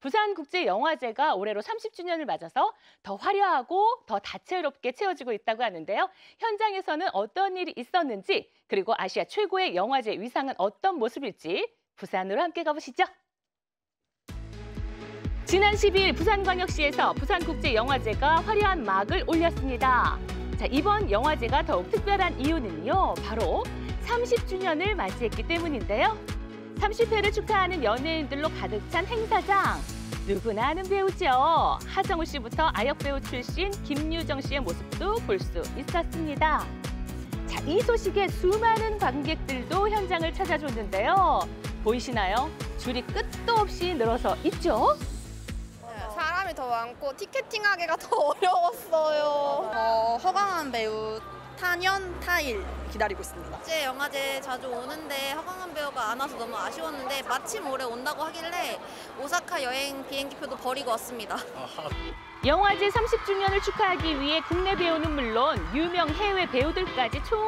부산국제영화제가 올해로 30주년을 맞아서 더 화려하고 더 다채롭게 채워지고 있다고 하는데요. 현장에서는 어떤 일이 있었는지, 그리고 아시아 최고의 영화제 위상은 어떤 모습일지 부산으로 함께 가보시죠. 지난 10일 부산광역시에서 부산국제영화제가 화려한 막을 올렸습니다. 자, 이번 영화제가 더욱 특별한 이유는요, 바로 30주년을 맞이했기 때문인데요. 30회를 축하하는 연예인들로 가득 찬 행사장. 누구나 아는 배우죠. 하정우 씨부터 아역 배우 출신 김유정 씨의 모습도 볼 수 있었습니다. 자, 이 소식에 수많은 관객들도 현장을 찾아줬는데요. 보이시나요? 줄이 끝도 없이 늘어서 있죠? 사람이 더 많고 티켓팅하기가 더 어려웠어요. 허광한 배우 타년, 타일 기다리고 있습니다. 국제 영화제 자주 오는데 허광한 배우가 안 와서 너무 아쉬웠는데 마침 올해 온다고 하길래 오사카 여행 비행기표도 버리고 왔습니다. 영화제 30주년을 축하하기 위해 국내 배우는 물론 유명 해외 배우들까지 총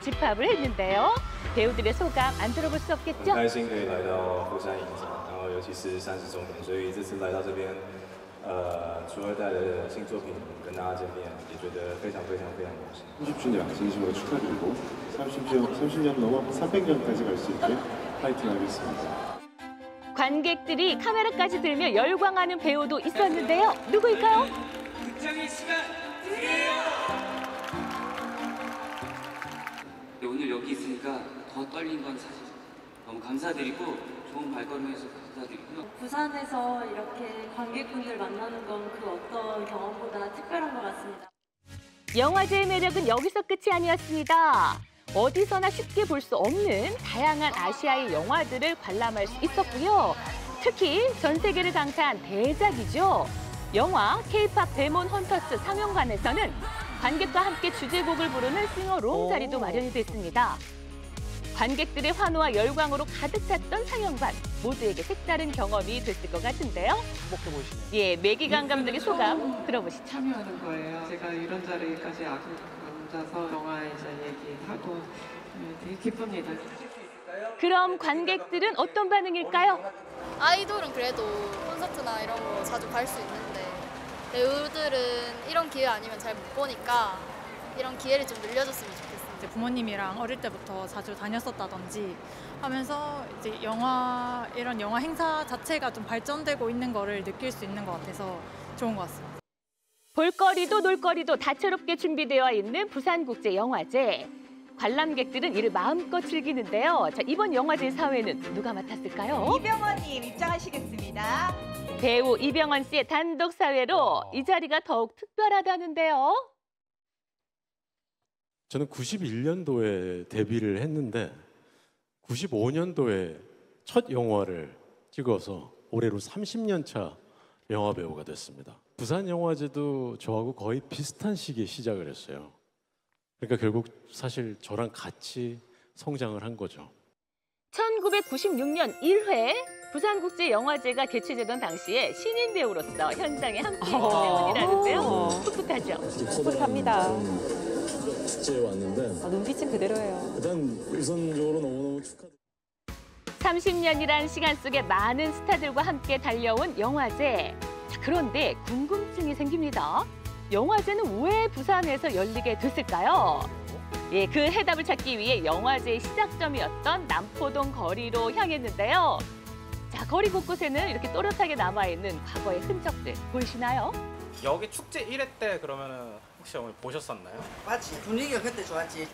집합을 했는데요. 배우들의 소감 안 들어볼 수 없겠죠? 很开心可以来到釜山影展，然后尤其是30周年，所以这次来到这边，除了带来的新作品跟大家见面，也觉得非常高兴。 30주년 진심으로 축하드리고 30년 넘어 300년까지 갈 수 있게 파이팅하겠습니다. 관객들이 카메라까지 들며 열광하는 배우도 있었는데요. 누구일까요? 극장의 시간 드려요! 오늘 여기 있으니까 더 떨린 건 사실 너무 감사드리고 좋은 발걸음 해서 감사드리고요. 부산에서 이렇게 관객분들 만나는 건 그 어떤 경험보다 특별한 것 같습니다. 영화제의 매력은 여기서 끝이 아니었습니다. 어디서나 쉽게 볼 수 없는 다양한 아시아의 영화들을 관람할 수 있었고요. 특히 전 세계를 강타한 대작이죠. 영화 K-팝 데몬 헌터스 상영관에서는 관객과 함께 주제곡을 부르는 싱어롱 자리도 마련이 됐습니다. 관객들의 환호와 열광으로 가득 찼던 상영관. 모두에게 색다른 경험이 됐을 것 같은데요. 행복해 보이시네요. 예, 매기강 감독의 소감 들어보시죠. 참여하는 거예요. 제가 이런 자리까지 앉아서 영화 이제 얘기하고 되게 기쁩니다. 그럼 관객들은 어떤 반응일까요? 아이돌은 그래도 콘서트나 이런 거 자주 갈 수 있는데 배우들은 이런 기회 아니면 잘 못 보니까 이런 기회를 좀 늘려줬으면 좋겠어요. 이제 부모님이랑 어릴 때부터 자주 다녔었다든지 하면서 이제 이런 영화 행사 자체가 좀 발전되고 있는 거를 느낄 수 있는 것 같아서 좋은 것 같습니다. 볼거리도 놀거리도 다채롭게 준비되어 있는 부산국제영화제. 관람객들은 이를 마음껏 즐기는데요. 자, 이번 영화제 사회는 누가 맡았을까요? 이병헌님 입장하시겠습니다. 배우 이병헌 씨의 단독 사회로 이 자리가 더욱 특별하다는데요. 저는 91년도에 데뷔를 했는데 95년도에 첫 영화를 찍어서 올해로 30년 차 영화 배우가 됐습니다. 부산 영화제도 저하고 거의 비슷한 시기에 시작을 했어요. 그러니까 결국 사실 저랑 같이 성장을 한 거죠. 1996년 1회 부산국제영화제가 개최되던 당시에 신인 배우로서 현장에 함께했기 때문이라는데요. 풋풋하죠? 풋풋합니다. 축제에 왔는데 눈빛은 그대로예요. 일단 우선적으로 너무너무 축하드립니다. 30년이란 시간 속에 많은 스타들과 함께 달려온 영화제. 자, 그런데 궁금증이 생깁니다. 영화제는 왜 부산에서 열리게 됐을까요? 예, 그 해답을 찾기 위해 영화제의 시작점이었던 남포동 거리로 향했는데요. 자, 거리 곳곳에는 이렇게 또렷하게 남아있는 과거의 흔적들 보이시나요? 여기 축제 1회 때 그러면은 혹시 오늘 보셨었나요? 맞지. 분위기가 그때 좋았지.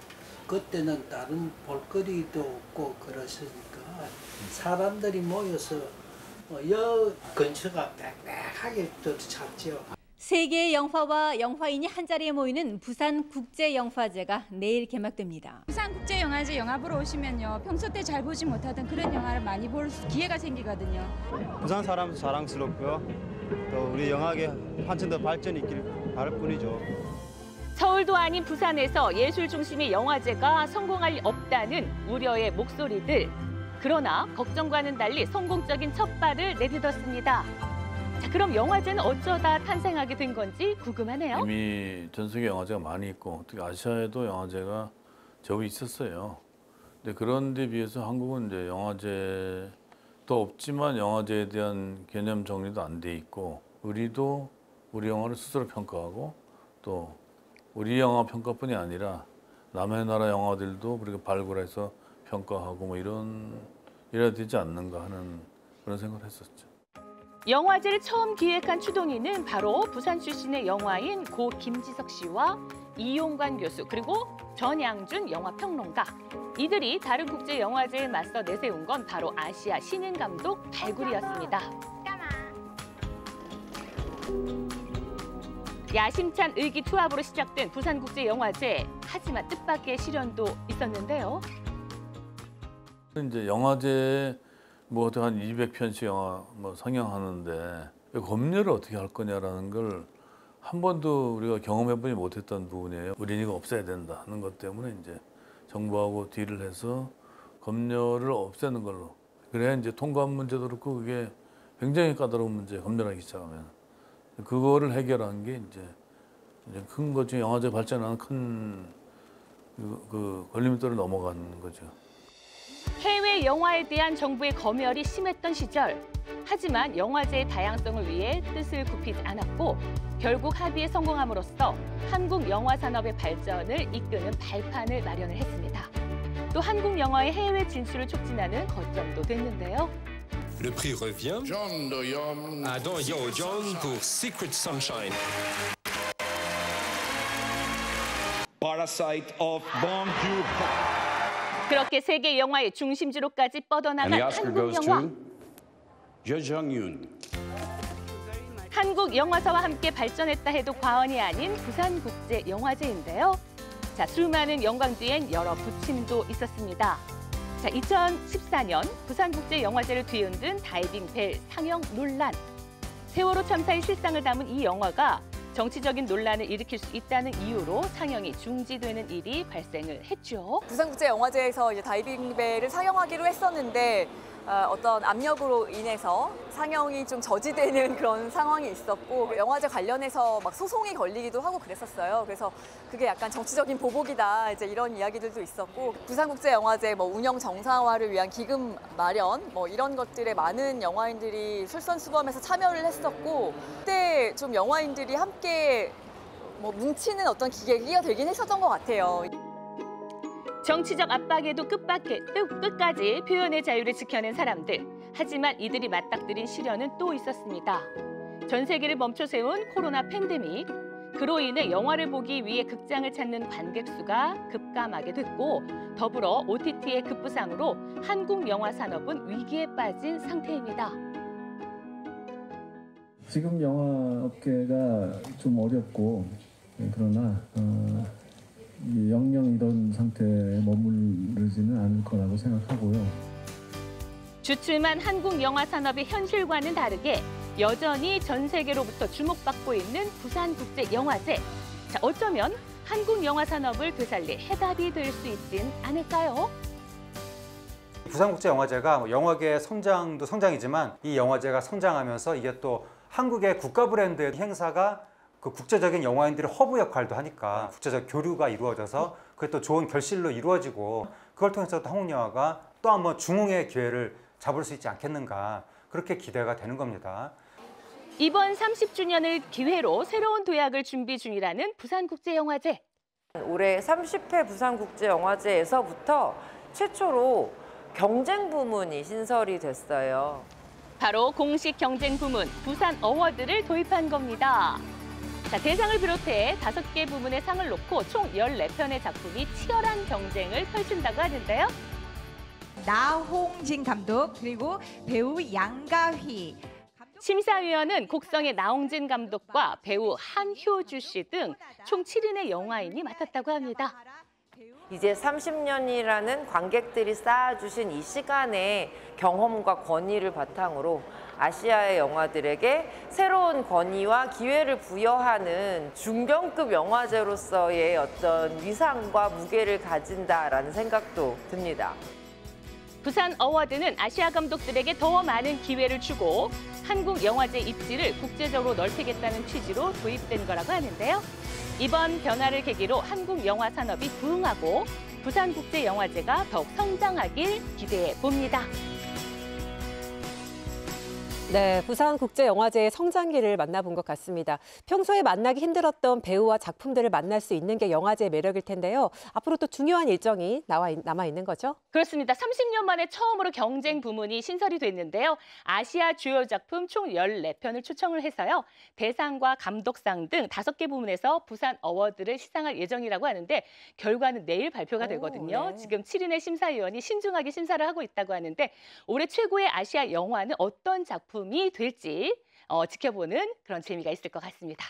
그때는 다른 볼거리도 없고 그러시니까 사람들이 모여서 여 근처가 빽빽하게 찼죠. 세계의 영화와 영화인이 한자리에 모이는 부산국제영화제가 내일 개막됩니다. 부산국제영화제 영화 보러 오시면요. 평소 때 잘 보지 못하던 그런 영화를 많이 볼 기회가 생기거든요. 부산 사람 자랑스럽고요. 또 우리 영화계 한층 더 발전이 있길 바랄 뿐이죠. 서울도 아닌 부산에서 예술 중심의 영화제가 성공할 리 없다는 우려의 목소리들. 그러나 걱정과는 달리 성공적인 첫 발을 내딛었습니다. 자, 그럼 영화제는 어쩌다 탄생하게 된 건지 궁금하네요. 이미 전 세계 영화제가 많이 있고 특히 아시아에도 영화제가 제법 있었어요. 근데 그런 데 비해서 한국은 이제 영화제 또 없지만 영화제에 대한 개념 정리도 안 돼 있고 우리도 우리 영화를 스스로 평가하고 또 우리 영화 평가뿐이 아니라 남의 나라 영화들도 우리가 발굴해서 평가하고 뭐 이래야 되지 않는가 하는 그런 생각을 했었죠. 영화제를 처음 기획한 추동인은 바로 부산 출신의 영화인 고 김지석 씨와 이용관 교수 그리고 전양준 영화평론가. 이들이 다른 국제 영화제에 맞서 내세운 건 바로 아시아 신인 감독 발굴이었습니다. 야심찬 의기투합으로 시작된 부산국제영화제. 하지만 뜻밖의 시련도 있었는데요. 이제 영화제에 뭐 한 200편씩 영화 뭐 상영하는데 검열을 어떻게 할 거냐라는 걸 한 번도 우리가 경험해보지 못했던 부분이에요. 우리는 이거 없애야 된다 하는 것 때문에 이제 정부하고 딜을 해서 검열을 없애는 걸로. 그래야 이제 통관 문제도 그렇고 그게 굉장히 까다로운 문제, 검열하기 시작하면. 그거를 해결한 게 이제 큰 것 중에 영화제 발전하는 큰 그 걸림돌을 넘어가는 거죠. 해외 영화에 대한 정부의 검열이 심했던 시절. 하지만 영화제의 다양성을 위해 뜻을 굽히지 않았고 결국 합의에 성공함으로써 한국 영화 산업의 발전을 이끄는 발판을 마련을 했습니다. 또 한국 영화의 해외 진출을 촉진하는 거점도 됐는데요. Le prix revient à Don Yeon pour Secret Sunshine. Parasite of Bong Joon-ho. 그렇게 세계 영화의 중심지로까지 뻗어나간 한국 영화. 한국 영화사와 함께 발전했다 해도 과언이 아닌 부산국제영화제인데요. 자, 수많은 영광 뒤엔 여러 부침도 있었습니다. 자, 2014년 부산국제영화제를 뒤흔든 다이빙 벨 상영 논란. 세월호 참사의 실상을 담은 이 영화가 정치적인 논란을 일으킬 수 있다는 이유로 상영이 중지되는 일이 발생을 했죠. 부산국제영화제에서 이제 다이빙 벨을 상영하기로 했었는데 어떤 압력으로 인해서 상영이 좀 저지되는 그런 상황이 있었고 영화제 관련해서 막 소송이 걸리기도 하고 그랬었어요. 그래서 그게 약간 정치적인 보복이다 이제 이런 이야기들도 있었고 부산국제영화제 뭐 운영 정상화를 위한 기금 마련 뭐 이런 것들에 많은 영화인들이 솔선수범해서 참여를 했었고 그때 좀 영화인들이 함께 뭐 뭉치는 어떤 기계가 되긴 했었던 것 같아요. 정치적 압박에도 끝까지 표현의 자유를 지켜낸 사람들. 하지만 이들이 맞닥뜨린 시련은 또 있었습니다. 전 세계를 멈춰 세운 코로나 팬데믹. 그로 인해 영화를 보기 위해 극장을 찾는 관객 수가 급감하게 됐고 더불어 OTT의 급부상으로 한국 영화 산업은 위기에 빠진 상태입니다. 지금 영화 업계가 좀 어렵고 그러나 영영 이런 상태에 머무르지는 않을 거라고 생각하고요. 주춤한 한국 영화 산업의 현실과는 다르게 여전히 전 세계로부터 주목받고 있는 부산국제영화제. 자, 어쩌면 한국 영화 산업을 되살릴 해답이 될 수 있진 않을까요? 부산국제영화제가 영화계의 성장도 성장이지만 이 영화제가 성장하면서 이게 또 한국의 국가 브랜드 행사가 그 국제적인 영화인들의 허브 역할도 하니까 국제적 교류가 이루어져서 그게 또 좋은 결실로 이루어지고 그걸 통해서 한국 영화가 또 한번 중흥의 기회를 잡을 수 있지 않겠는가 그렇게 기대가 되는 겁니다. 이번 30주년을 기회로 새로운 도약을 준비 중이라는 부산국제영화제. 올해 30회 부산국제영화제에서부터 최초로 경쟁 부문이 신설이 됐어요. 바로 공식 경쟁 부문 부산 어워드를 도입한 겁니다. 자, 대상을 비롯해 5개 부문의 상을 놓고 총 14편의 작품이 치열한 경쟁을 펼친다고 하는데요. 나홍진 감독 그리고 배우 양가휘. 심사위원은 곡성의 나홍진 감독과 배우 한효주 씨 등 총 7인의 영화인이 맡았다고 합니다. 이제 30년이라는 관객들이 쌓아주신 이 시간의 경험과 권위를 바탕으로 아시아의 영화들에게 새로운 권위와 기회를 부여하는 중견급 영화제로서의 어떤 위상과 무게를 가진다라는 생각도 듭니다. 부산 어워드는 아시아 감독들에게 더 많은 기회를 주고 한국 영화제 입지를 국제적으로 넓히겠다는 취지로 도입된 거라고 하는데요. 이번 변화를 계기로 한국 영화 산업이 부흥하고 부산국제영화제가 더욱 성장하길 기대해 봅니다. 네, 부산국제영화제의 성장기를 만나본 것 같습니다. 평소에 만나기 힘들었던 배우와 작품들을 만날 수 있는 게 영화제의 매력일 텐데요. 앞으로 또 중요한 일정이 남아 있는 거죠? 그렇습니다. 30년 만에 처음으로 경쟁 부문이 신설이 됐는데요. 아시아 주요 작품 총 14편을 초청을 해서요. 대상과 감독상 등 5개 부문에서 부산 어워드를 시상할 예정이라고 하는데 결과는 내일 발표가 되거든요. 네. 지금 7인의 심사위원이 신중하게 심사를 하고 있다고 하는데 올해 최고의 아시아 영화는 어떤 작품이 될지 지켜보는 그런 재미가 있을 것 같습니다.